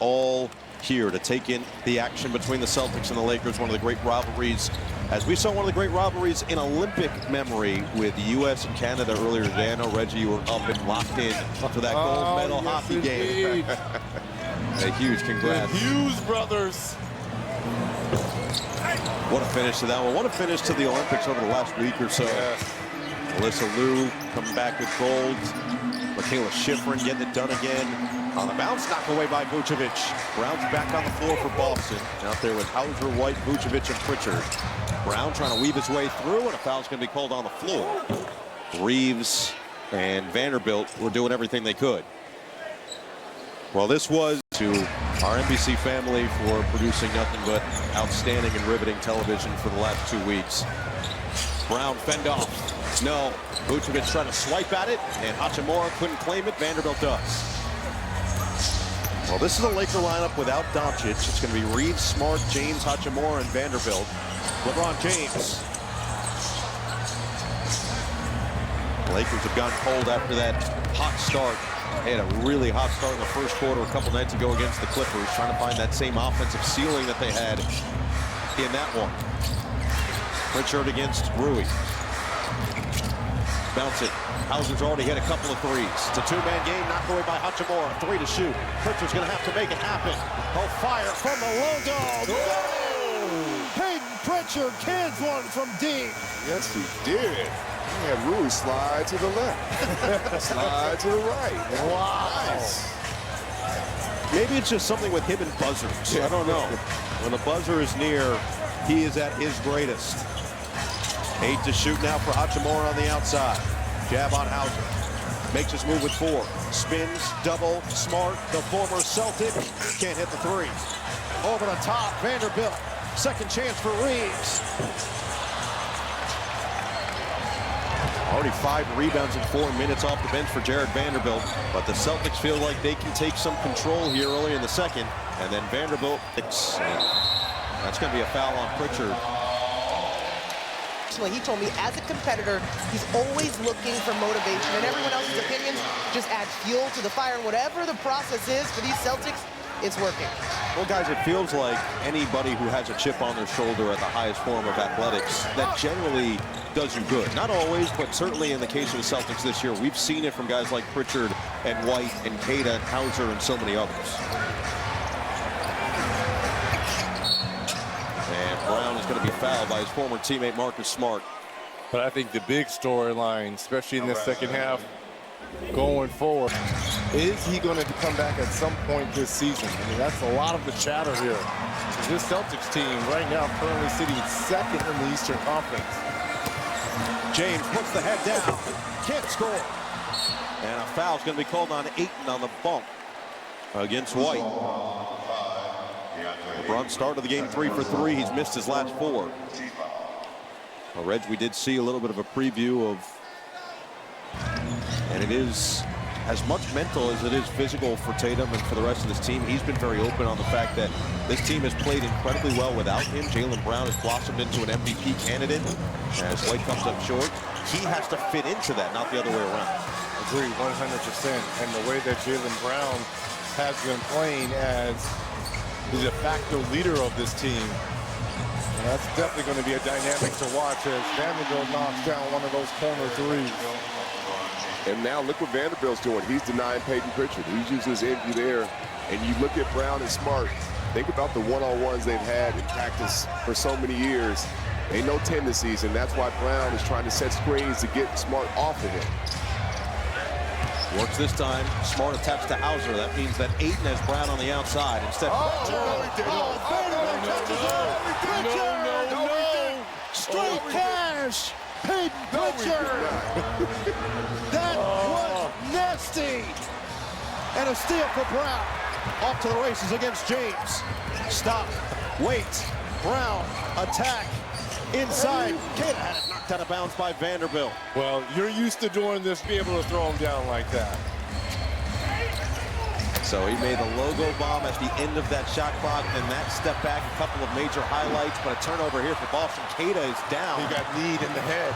all here to take in the action between the Celtics and the Lakers, one of the great rivalries. As we saw one of the great rivalries in Olympic memory with the U.S. and Canada earlier today. I know, Reggie, you were up and locked in to that gold medal hockey game. A huge congrats. The Hughes brothers. What a finish to that one. What a finish to the Olympics over the last week or so. Yeah. Alyssa Liu coming back with gold. Michaela Schifrin getting it done again. On the bounce, knocked away by Vucevic. Brown's back on the floor for Boston. Out there with Hauser, White, Vucevic, and Pritchard. Brown trying to weave his way through, and a foul's going to be called on the floor. Reeves and Vanderbilt were doing everything they could. Well, this was to our NBC family for producing nothing but outstanding and riveting television for the last 2 weeks. Brown fend off. No. Vucevic trying to swipe at it, and Hachimura couldn't claim it. Vanderbilt does. Well, this is a Laker lineup without Doncic. It's going to be Reeves, Smart, James, Hachimura, and Vanderbilt. LeBron James. The Lakers have gone cold after that hot start. They had a really hot start in the first quarter a couple nights ago against the Clippers, trying to find that same offensive ceiling that they had in that one. Pritchard against Rui. Bounce it. Hauser's already hit a couple of threes. It's a two-man game, knocked away by Hachimura. 3 to shoot. Pritchard's going to have to make it happen. Oh, fire from the logo. Peyton Pritchard cans one from deep. Yes, he did. He had Rui slide to the left, slide to the right. Wow. Nice. Maybe it's just something with him and buzzers. I don't know. When the buzzer is near, he is at his greatest. 8 to shoot now for Hachimura on the outside. Jab on Hauser. Makes his move with 4. Spins, double, Smart, the former Celtic. Can't hit the 3. Over the top, Vanderbilt. Second chance for Reeves. Already 5 rebounds in 4 minutes off the bench for Jared Vanderbilt. But the Celtics feel like they can take some control here early in the second. And then Vanderbilt, that's going to be a foul on Pritchard. He told me as a competitor, he's always looking for motivation, and everyone else's opinions just add fuel to the fire. And whatever the process is for these Celtics, it's working. Well, guys, it feels like anybody who has a chip on their shoulder at the highest form of athletics, that generally does you good. Not always, but certainly in the case of the Celtics this year, we've seen it from guys like Pritchard and White and Queta and Hauser and so many others. And Brown is going to be fouled by his former teammate Marcus Smart. But I think the big storyline, especially in the second half, going forward, is he going to come back at some point this season? I mean, that's a lot of the chatter here. This Celtics team right now currently sitting second in the Eastern Conference. James puts the head down, can't score. And a foul's going to be called on Ayton on the bump against White. LeBron started the game 3 for 3. He's missed his last 4. Well, Reg, we did see a little bit of a preview of, and it is as much mental as it is physical for Tatum and for the rest of this team. He's been very open on the fact that this team has played incredibly well without him. Jaylen Brown has blossomed into an MVP candidate as White comes up short. He has to fit into that, not the other way around. Agree, 100%. And the way that Jaylen Brown has been playing as the de facto leader of this team, that's definitely going to be a dynamic to watch as Vanderbilt knocks down one of those corner threes. And now look what Vanderbilt's doing. He's denying Peyton Pritchard. He's using his energy there. And you look at Brown and Smart. Think about the one-on-ones they've had in practice for so many years. Ain't no tendencies, and that's why Brown is trying to set screens to get Smart off of him. Works this time. Smart attached to Hauser. That means that Ayton has Brown on the outside instead. Straight cash. Peyton Pritchard. That was nasty. And a steal for Brown. Off to the races against James. Stop. Wait. Brown. Attack. Inside. Queta had it knocked out of bounds by Vanderbilt. Well, you're used to doing this, be able to throw him down like that. So he made the logo bomb at the end of that shot clock, and that step back, a couple of major highlights, but a turnover here for Boston. Queta is down. He got kneed in the head.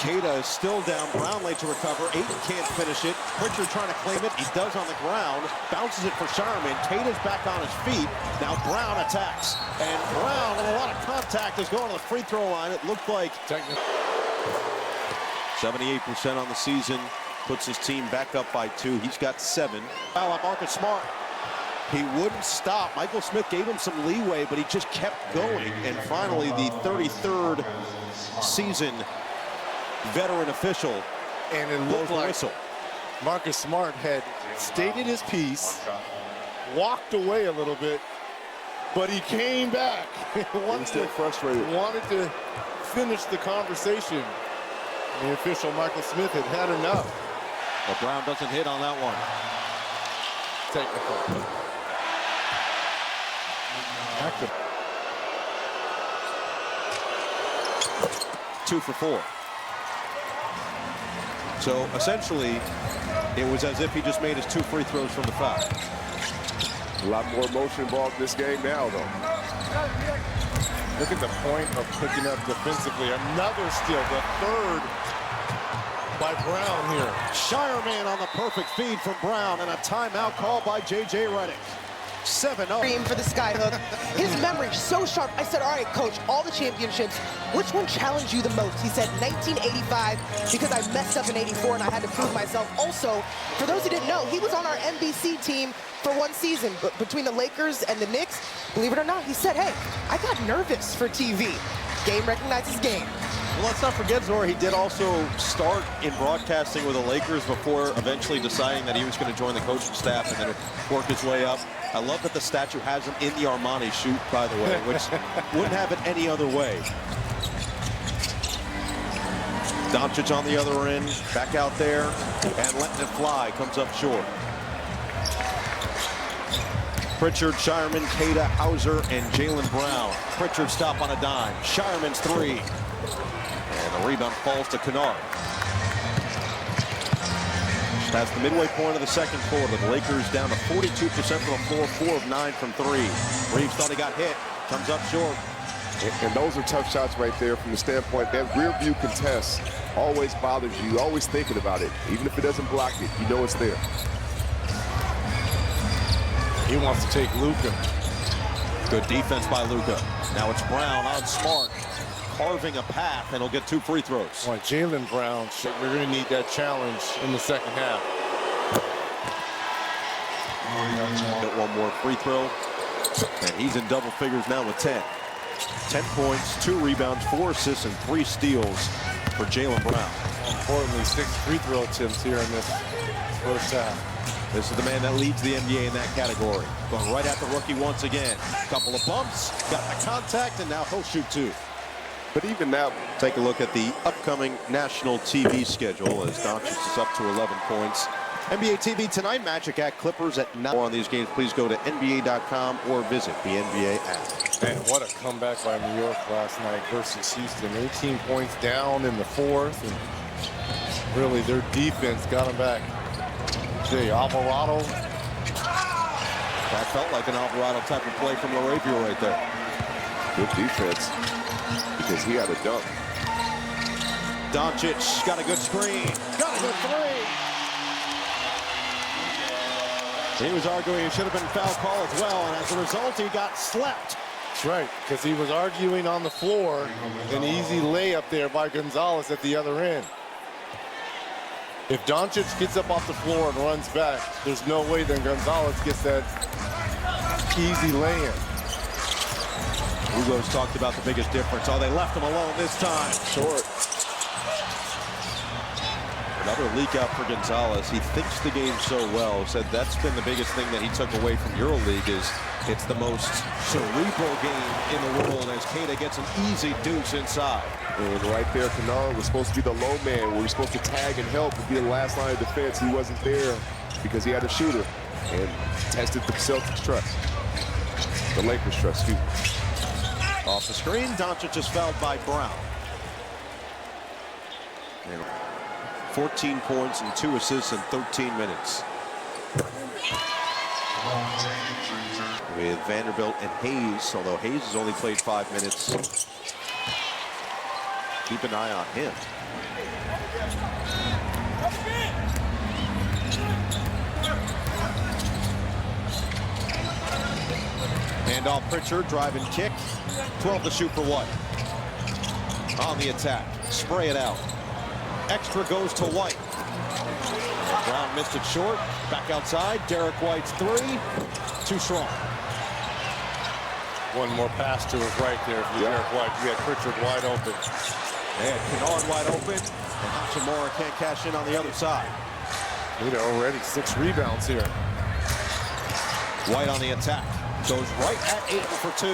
Queta is still down. Brown late to recover. Ayton can't finish it. Pritchard trying to claim it. He does on the ground. Bounces it for Shireman. Queta's back on his feet. Now Brown attacks. And Brown, with a lot of contact, is going to the free throw line. It looked like 78% on the season. Puts his team back up by 2. He's got 7. Foul on Marcus Smart. He wouldn't stop. Michael Smith gave him some leeway, but he just kept going. And finally, the 33rd season veteran official, and it looked like whistle. Marcus Smart had stated his piece, walked away a little bit, but he came back. Wanted to finish the conversation. The official, Michael Smith, had enough. But Brown doesn't hit on that one. Technical. Active. 2 for 4. So essentially, it was as if he just made his 2 free throws from the foul. A lot more emotion involved in this game now, though. Look at the point of picking up defensively. Another steal, the 3rd by Brown here. Shireman on the perfect feed from Brown, and a timeout called by J.J. Redick. 7-0. For the skyhook. His memory so sharp. I said, all right, coach, all the championships, which one challenged you the most? He said 1985 because I messed up in 84 and I had to prove myself. Also, for those who didn't know, he was on our NBC team for 1 season. But between the Lakers and the Knicks, believe it or not, he said, hey, I got nervous for TV. Game recognizes game. Well, let's not forget, Zora, he did also start in broadcasting with the Lakers before eventually deciding that he was going to join the coaching staff and then work his way up. I love that the statue has him in the Armani shoot, by the way, which wouldn't have it any other way. Doncic on the other end, back out there, and letting it fly, comes up short. Pritchard, Shireman, Queta, Hauser, and Jaylen Brown. Pritchard stop on a dime. Shireman's 3. And the rebound falls to Kennard. That's the midway point of the second quarter. The Lakers down to 42% from the floor, 4 of 9 from 3. Reeves thought he got hit. Comes up short. And those are tough shots right there from the standpoint. That rear view contest always bothers you. Always thinking about it. Even if it doesn't block it, you know it's there. He wants to take Luka. Good defense by Luka. Now it's Brown on Smart, carving a path, and he'll get 2 free throws. Well, Jaylen Brown, we're going to need that challenge in the second half. Get 1 more free throw, and he's in double figures now with 10. 10 points, 2 rebounds, 4 assists, and 3 steals for Jaylen Brown. Importantly, 6 free throw attempts here in this first half. This is the man that leads the NBA in that category. Going right at the rookie once again. Couple of bumps, got the contact, and now he'll shoot 2. But even now, take a look at the upcoming national TV schedule as Doncic is up to 11 points. NBA TV tonight, Magic at Clippers at 9. More on these games, please go to NBA.com or visit the NBA app. Man, what a comeback by New York last night versus Houston. 18 points down in the 4th, and really their defense got them back. Jay Alvarado. That felt like an Alvarado type of play from LaRavia right there. Good defense, because he had a dunk. Doncic got a good screen. Got a good 3. He was arguing he should have been foul call as well, and as a result, he got slept. That's right, because he was arguing on the floor. An easy layup there by Gonzalez at the other end. If Doncic gets up off the floor and runs back, there's no way then Gonzalez gets that easy lay-in. Hugo's talked about the biggest difference. Oh, they left him alone this time. Short. Another leak out for Gonzalez. He thinks the game so well. Said that's been the biggest thing that he took away from EuroLeague is it's the most cerebral game in the world as Queta gets an easy deuce inside. And right there, Kennard was supposed to be the low man where he's supposed to tag and help and be the last line of defense. He wasn't there because he had a shooter and tested the Celtics trust. The Lakers trust, excuse me. Off the screen, Doncic is fouled by Brown. And 14 points and 2 assists in 13 minutes. With Vanderbilt and Hayes, although Hayes has only played 5 minutes. Keep an eye on him. Handoff Pritchard, drive and kick. 12 to shoot for White. On the attack, spray it out. Extra goes to White. Brown missed it short. Back outside, Derek White's three. Too strong. One more pass to his right there for Derek White. You had Pritchard wide open. They had Kennard wide open, and Hachimura can't cash in on the other side. Look at already 6 rebounds here. White on the attack. Goes right at Ayton for 2.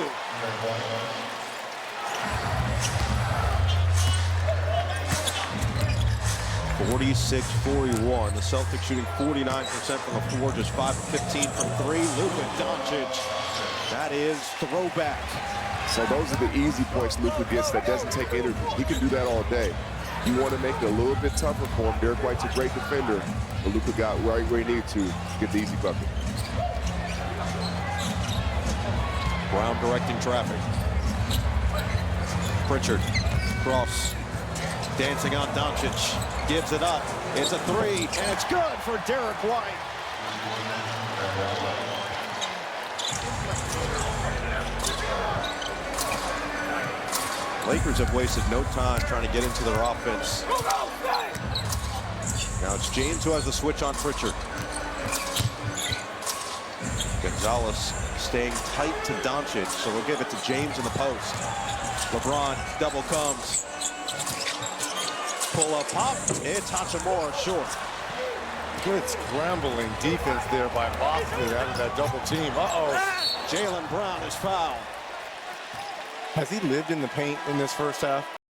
(46-41). The Celtics shooting 49% from the floor, just 5 of 15 from 3. Luka Doncic. That is throwback. So those are the easy points Luka gets that doesn't take energy. He can do that all day. You want to make it a little bit tougher for him. Derek White's a great defender, but Luka got right where he needed to get the easy bucket. Brown directing traffic. Pritchard, cross, dancing on Doncic, gives it up. It's a 3, and it's good for Derek White. Lakers have wasted no time trying to get into their offense. Now it's James who has the switch on Pritchard. Gonzalez staying tight to Doncic, so we'll give it to James in the post. LeBron, double comes. Pull up pop, it's Hachimura short. Good scrambling defense there by Boston out of that double team. Jaylen Brown is fouled. Has he lived in the paint in this first half?